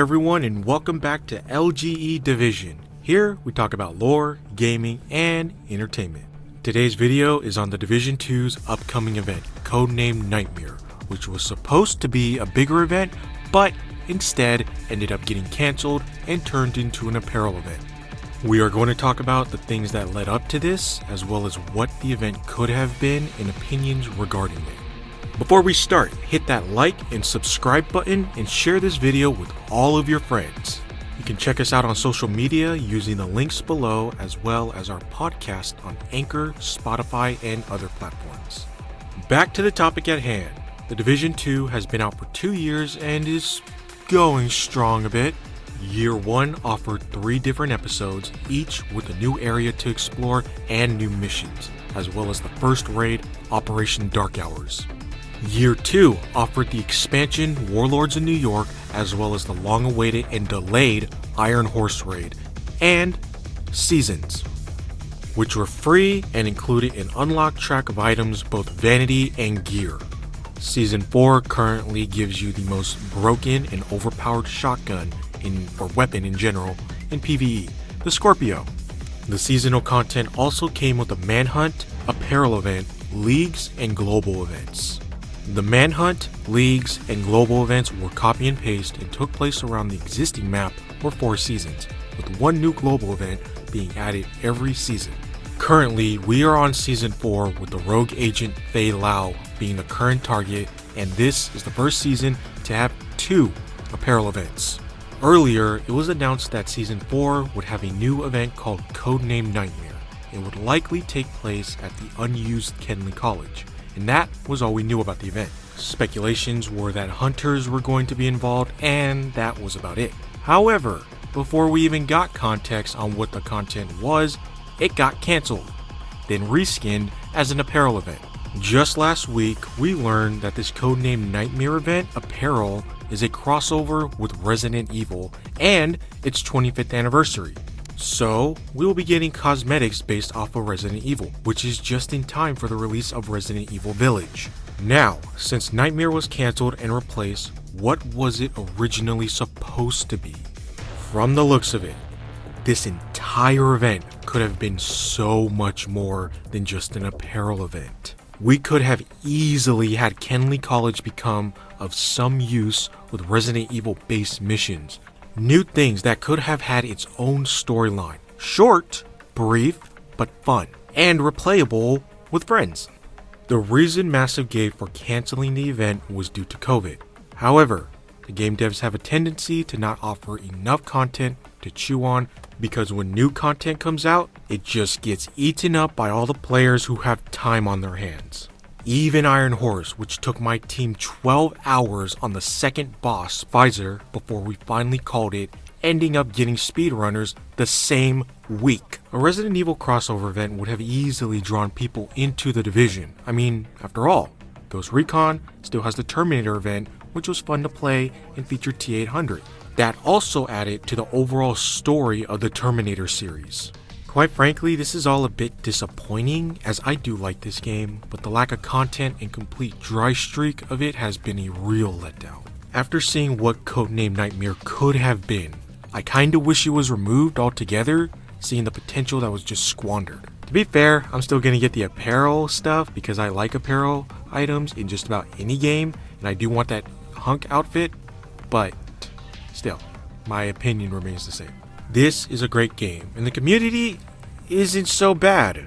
everyone, and welcome back to LGE Division. Here we talk about lore, gaming, and entertainment. Today's video is on the Division 2's upcoming event, codenamed Nightmare, which was supposed to be a bigger event, but instead ended up getting cancelled and turned into an apparel event. We are going to talk about the things that led up to this, as well as what the event could have been and opinions regarding it. Before we start, hit that like and subscribe button and share this video with all of your friends. You can check us out on social media using the links below, as well as our podcast on Anchor, Spotify, and other platforms. Back to the topic at hand. The Division 2 has been out for 2 years and is going strong a bit. Year 1 offered 3 different episodes, each with a new area to explore and new missions, as well as the first raid, Operation Dark Hours. Year 2 offered the expansion Warlords in New York, as well as the long-awaited and delayed Iron Horse raid, and Seasons, which were free and included an unlocked track of items, both vanity and gear. Season 4 currently gives you the most broken and overpowered shotgun or weapon in general in PvE, the Scorpio. The seasonal content also came with a Manhunt, apparel event, leagues, and global events. The Manhunt, leagues, and global events were copy and paste and took place around the existing map for 4 seasons, with 1 new global event being added every season. Currently, we are on Season 4 with the rogue agent Fei Lao being the current target, and this is the first season to have 2 apparel events. Earlier, it was announced that Season 4 would have a new event called Codenamed Nightmare. It would likely take place at the unused Kenley College. And that was all we knew about the event. Speculations were that hunters were going to be involved, and that was about it. However, before we even got context on what the content was, it got cancelled, then reskinned as an apparel event. Just last week, we learned that this codenamed Nightmare event apparel is a crossover with Resident Evil and its 25th anniversary. So, we will be getting cosmetics based off of Resident Evil, which is just in time for the release of Resident Evil Village. Now, since Nightmare was cancelled and replaced, what was it originally supposed to be? From the looks of it, this entire event could have been so much more than just an apparel event. We could have easily had Kenley College become of some use with Resident Evil based missions. New things that could have had its own storyline. Short, brief, but fun, and replayable with friends. The reason Massive gave for canceling the event was due to COVID. However, the game devs have a tendency to not offer enough content to chew on, because when new content comes out, it just gets eaten up by all the players who have time on their hands. Even Iron Horse, which took my team 12 hours on the second boss, Pfizer, before we finally called it, ending up getting speedrunners the same week. A Resident Evil crossover event would have easily drawn people into the Division. I mean, after all, Ghost Recon still has the Terminator event, which was fun to play and featured T-800. That also added to the overall story of the Terminator series. Quite frankly, this is all a bit disappointing, as I do like this game, but the lack of content and complete dry streak of it has been a real letdown. After seeing what Codenamed Nightmare could have been, I kinda wish it was removed altogether, seeing the potential that was just squandered. To be fair, I'm still gonna get the apparel stuff because I like apparel items in just about any game, and I do want that hunk outfit, but still, my opinion remains the same. This is a great game, and the community isn't so bad.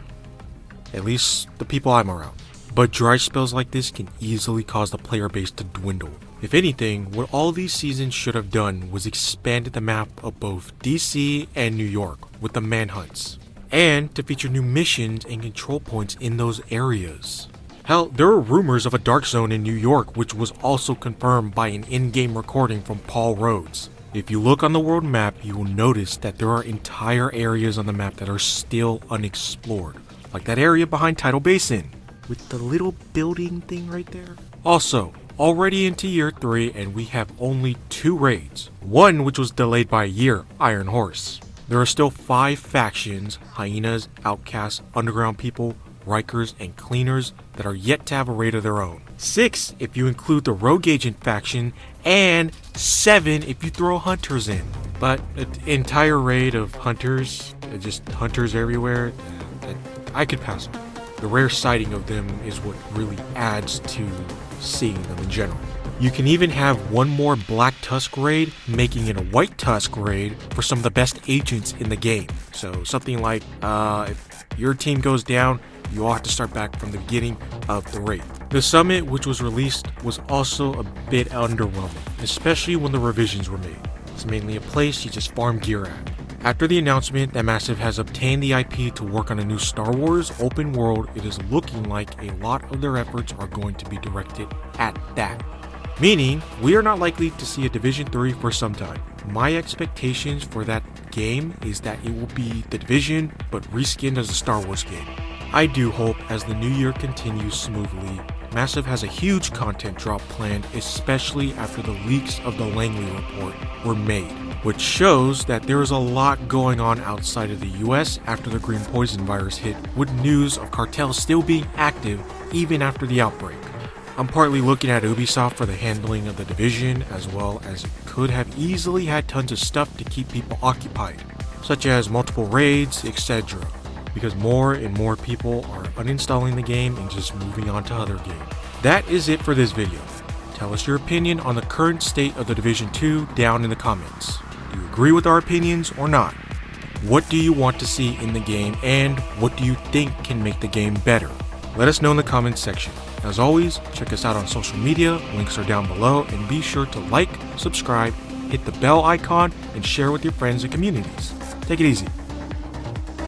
At least the people I'm around. But dry spells like this can easily cause the player base to dwindle. If anything, what all these seasons should have done was expanded the map of both DC and New York with the manhunts, and to feature new missions and control points in those areas. Hell, there were rumors of a dark zone in New York, which was also confirmed by an in-game recording from Paul Rhodes. If you look on the world map, you will notice that there are entire areas on the map that are still unexplored, like that area behind Tidal Basin, with the little building thing right there. Also, already into year 3, and we have only 2 raids. One which was delayed by a year, Iron Horse. There are still 5 factions, Hyenas, Outcasts, Underground People, Rikers, and Cleaners that are yet to have a raid of their own. 6 if you include the Rogue Agent faction, and 7 if you throw Hunters in. But an entire raid of Hunters, just Hunters everywhere, I could pass on. The rare sighting of them is what really adds to seeing them in general. You can even have one more Black Tusk raid, making it a White Tusk raid for some of the best agents in the game. So something like, if your team goes down, you all have to start back from the beginning of the raid. The summit, which was released, was also a bit underwhelming, especially when the revisions were made. It's mainly a place you just farm gear at. After the announcement that Massive has obtained the IP to work on a new Star Wars open world, it is looking like a lot of their efforts are going to be directed at that. Meaning, we are not likely to see a Division 3 for some time. My expectations for that game is that it will be The Division, but reskinned as a Star Wars game. I do hope, as the new year continues smoothly, Massive has a huge content drop planned, especially after the leaks of the Langley report were made, which shows that there is a lot going on outside of the US after the Green Poison virus hit, with news of cartels still being active even after the outbreak. I'm partly looking at Ubisoft for the handling of The Division, as well as it could have easily had tons of stuff to keep people occupied, such as multiple raids, etc. Because more and more people are uninstalling the game and just moving on to other games. That is it for this video. Tell us your opinion on the current state of The Division 2 down in the comments. Do you agree with our opinions or not? What do you want to see in the game, and what do you think can make the game better? Let us know in the comments section. As always, check us out on social media, links are down below, and be sure to like, subscribe, hit the bell icon, and share with your friends and communities. Take it easy.